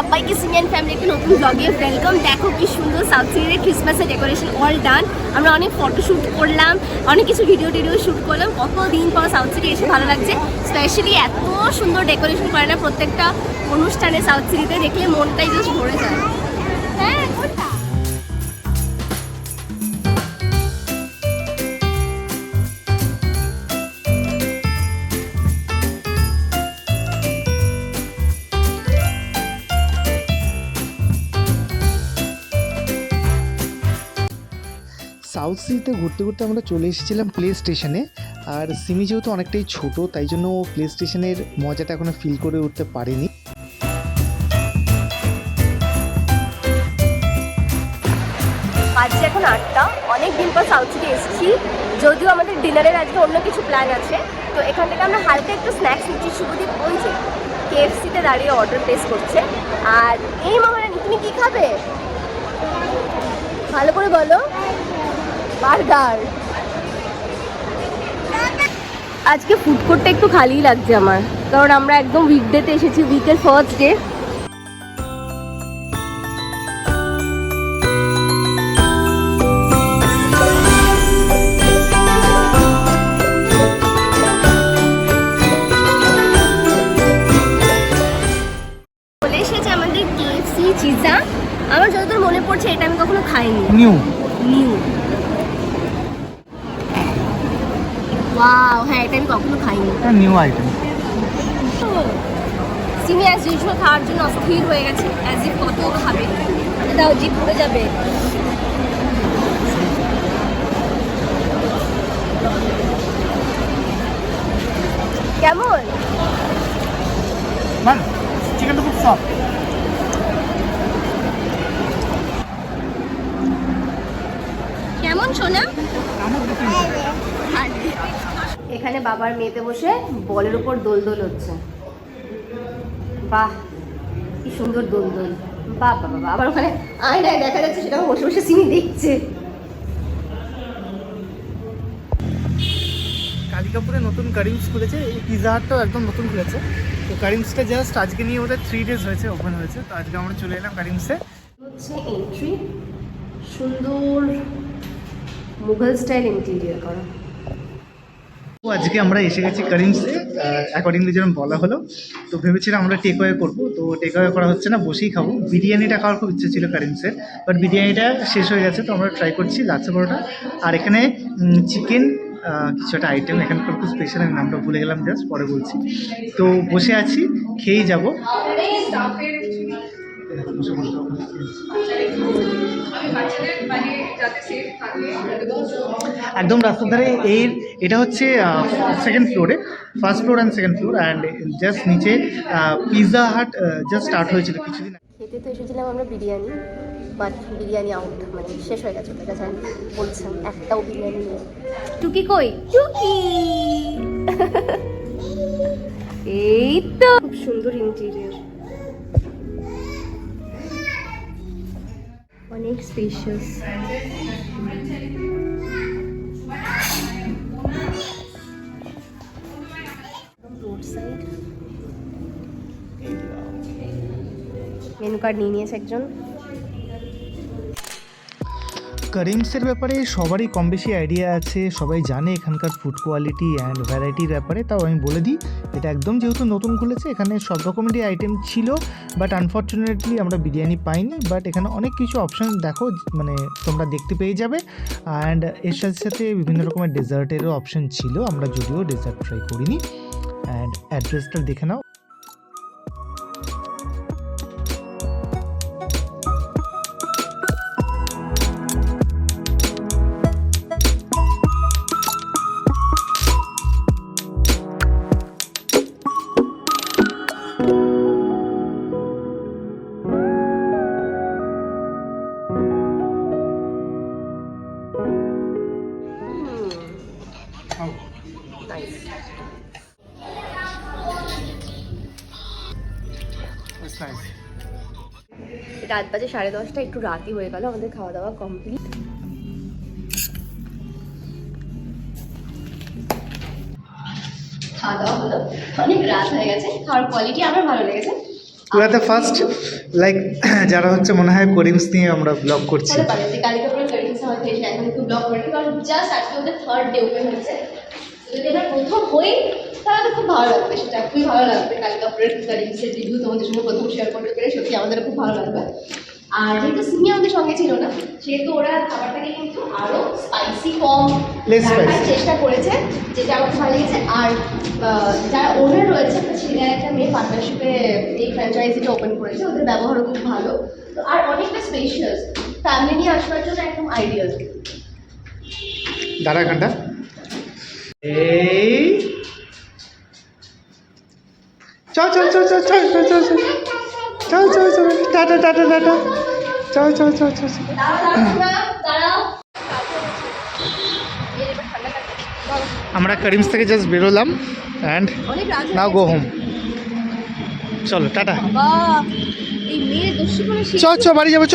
সবাইকে Simi and family একটা নতুন ব্লগে ওয়েলকাম। দেখো কি সুন্দর সাউথ সিটিতে ক্রিসমাসের ডেকোরেশন অল ডান। আমরা অনেক ফটোশ্যুট করলাম, অনেক কিছু ভিডিও শ্যুট করলাম। কতদিন পর সাউথ সিটি এসে ভালো লাগছে। স্পেশালি এত সুন্দর ডেকোরেশন করে না প্রত্যেকটা অনুষ্ঠানে সাউথ সিটিতে, দেখলে মনটাই জাস্ট ভরে যায়। হ্যাঁ সাউথ সিটিতে ঘুরতে ঘুরতে আমরা চলে এসেছিলাম প্লে স্টেশনে। আর সিমি যেহেতু অনেকটাই ছোট, তাই জন্য প্লে স্টেশনের মজাটা এখনো ফিল করে উঠতে পারিনি। আজকে এখন 8টা, অনেক দিন পর সাউথ সিটি এসেছি। যদিও আমাদের ডিনারের আজকে অন্য কিছু প্ল্যান আছে, তো এখান থেকে আমরা হালকা একটু স্ন্যাক্স নিচ্ছি। শুভদীপ ওই যে কেএফসিতে দাঁড়িয়ে অর্ডার প্লেস করছে। আর এই মহারানী, তুমি কি খাবে ভালো করে বলো? বার্গার। আজকে ফুড কোর্টটা একটু খালিই লাগছে আমার, কারণ আমরা একদম উইকডেতে এসেছি, উইকের ফার্স্ট ডে। চলে এসেছে আমাদের কেএফসি চিজা। আমার যতদূর মনে পড়ছে এটা আমি কখনো খাইনি। নিউ ওয়াও, হ্যাঁ এটা আমি কখনো খাইনি। New item. Simi as usual খাওয়ার জন্য অস্থির হয়ে গেছে, অ্যাজ ইফ কত খাবে, দাও জিপ পড়ে যাবে। কেমন? চিকেনটা খুব সফট। কেমন শোনা? এখানে বাবার মেয়েতে বসে বলের উপর দোল হচ্ছে। বাহ কি সুন্দর দোল। বাহ বাবা, আবার ওখানে আয়নায় দেখা যাচ্ছে, সেটা বসে বসে সিমি দেখছে। কালিকাপুরে নতুন কারিমস খুলেছে, এই পিজা হাটটাও একদম নতুন খুলেছে। তো কারিমসটা জাস্ট আজকে নিয়ে ওদের 3 days হয়েছে ওপেন হয়েছে। তো আজকে আমরা চলে এলাম কারিমসে। হচ্ছে এন্ট্রি, সুন্দর মুঘল স্টাইল ইন্টেরিয়র করা। তো আজকে আমরা এসে গেছি কারিমসে, অ্যাকর্ডিংলি যেরকম বলা হলো। তো ভেবেছিলাম আমরা টেক অ্যাওয়ে করবো, তো টেক অ্যাওয়ে করা হচ্ছে না, বসেই খাবো। বিরিয়ানিটা খাওয়ার খুব ইচ্ছে ছিল কারিমসের, বাট বিরিয়ানিটা শেষ হয়ে গেছে। তো আমরা ট্রাই করছি লাচ্ছা পরোটা আর এখানে চিকেন কিছু একটা আইটেম এখানকার খুব স্পেশাল, আমি নামটা ভুলে গেলাম, জাস্ট পরে বলছি। তো বসে আছি, খেয়েই যাবো। একদম রাস্তার ধারে। এটা হচ্ছে সেকেন্ড ফ্লোরে, first floor and second floor, and just নিচে পিৎজা হাট জাস্ট স্টার্ট হয়েছিল কিছুদিন। খেতে তো এসেছিলাম আমরা বিরিয়ানি, বাট বিরিয়ানি আউট, মানে শেষ হয়ে গেছে। ওটা কাছে বলছিলাম একটাও বিরিয়ানি নেই। টুকি কই? টুকি এই তো, খুব সুন্দর ইন্টেরিয়র, অনেক spacious. Road side. Menu card নিয়ে নিয়েছে একজন। কারিমসের ব্যাপারে সবারই কম বেশি আইডিয়া আছে, সবাই জানে এখানকার ফুড কোয়ালিটি অ্যান্ড ভ্যারাইটির ব্যাপারে। তাও আমি বলে দিই, এটা একদম যেহেতু নতুন খুলেছে, এখানে সব রকমেরই আইটেম ছিল, বাট আনফর্চুনেটলি আমরা বিরিয়ানি পাইনি। বাট এখানে অনেক কিছু অপশান দেখো, মানে তোমরা দেখতে পেয়ে যাবে। অ্যান্ড এর সাথে সাথে বিভিন্ন রকমের ডেজার্টেরও অপশান ছিল, আমরা যদিও ডেজার্ট ট্রাই করিনি। অ্যান্ড অ্যাড্রেসটা দেখে নাও। রাত বাজে 10:30, একটু রাতই হয়ে গেল। আমাদের খাওয়া দাওয়া কমপ্লিট। খাওয়া দাওয়া হলো, অনেক রাত হয়ে গেছে। খাওয়ার কোয়ালিটি আমার ভালো লেগেছে। You are the first like যারা হচ্ছে মনে হয় করিমস নিয়ে আমরা ব্লগ করছি। হতে পারে যে কালিকাপুরের কারিমসে হয়তো এসে এখন একটু ব্লগ করেনি, কারণ জাস্ট আজকে ওদের থার্ড ডে ওপেন হয়েছে। যদি আমরা প্রথম হই তাহলে তো খুব ভালো লাগবে, সেটা খুবই ভালো লাগবে। কালিকাপুরের কারিমসের রিভিউ তোমাদের সঙ্গে প্রথম শেয়ার করতে পেরে সত্যি আমাদের খুব ভালো লাগবে। আর যেহেতু সিমি আমাদের সঙ্গে ছিল না, সেহেতু ওরা খাবারটাকে কিন্তু আরও স্পাইসি কম Less রাখার spicy। চেষ্টা করেছে, যেটা আমার ভালো লেগেছে। আর যারা ওনার রয়েছে, একটা ছেলে আর একটা মেয়ে পার্টনারশিপে এই ফ্র্যাঞ্চাইজিটা ওপেন করেছে, ওদের ব্যবহারও খুব ভালো। তো আর অনেকটা স্পেশিয়াস, ফ্যামিলি নিয়ে আসবার জন্য একদম আইডিয়াল। দাঁড়া ঘন্টা এই চল চল চল চল চল চল চল চল চল চল টাটা টাটা টাটা চল চল চল চল চল। আমরা করিমস থেকে জাস্ট বেরোলাম অ্যান্ড নাও গো হোম। চলো টাটা। এই মেয়ে দস্যি করে চ চ বাড়ি যাবো চ।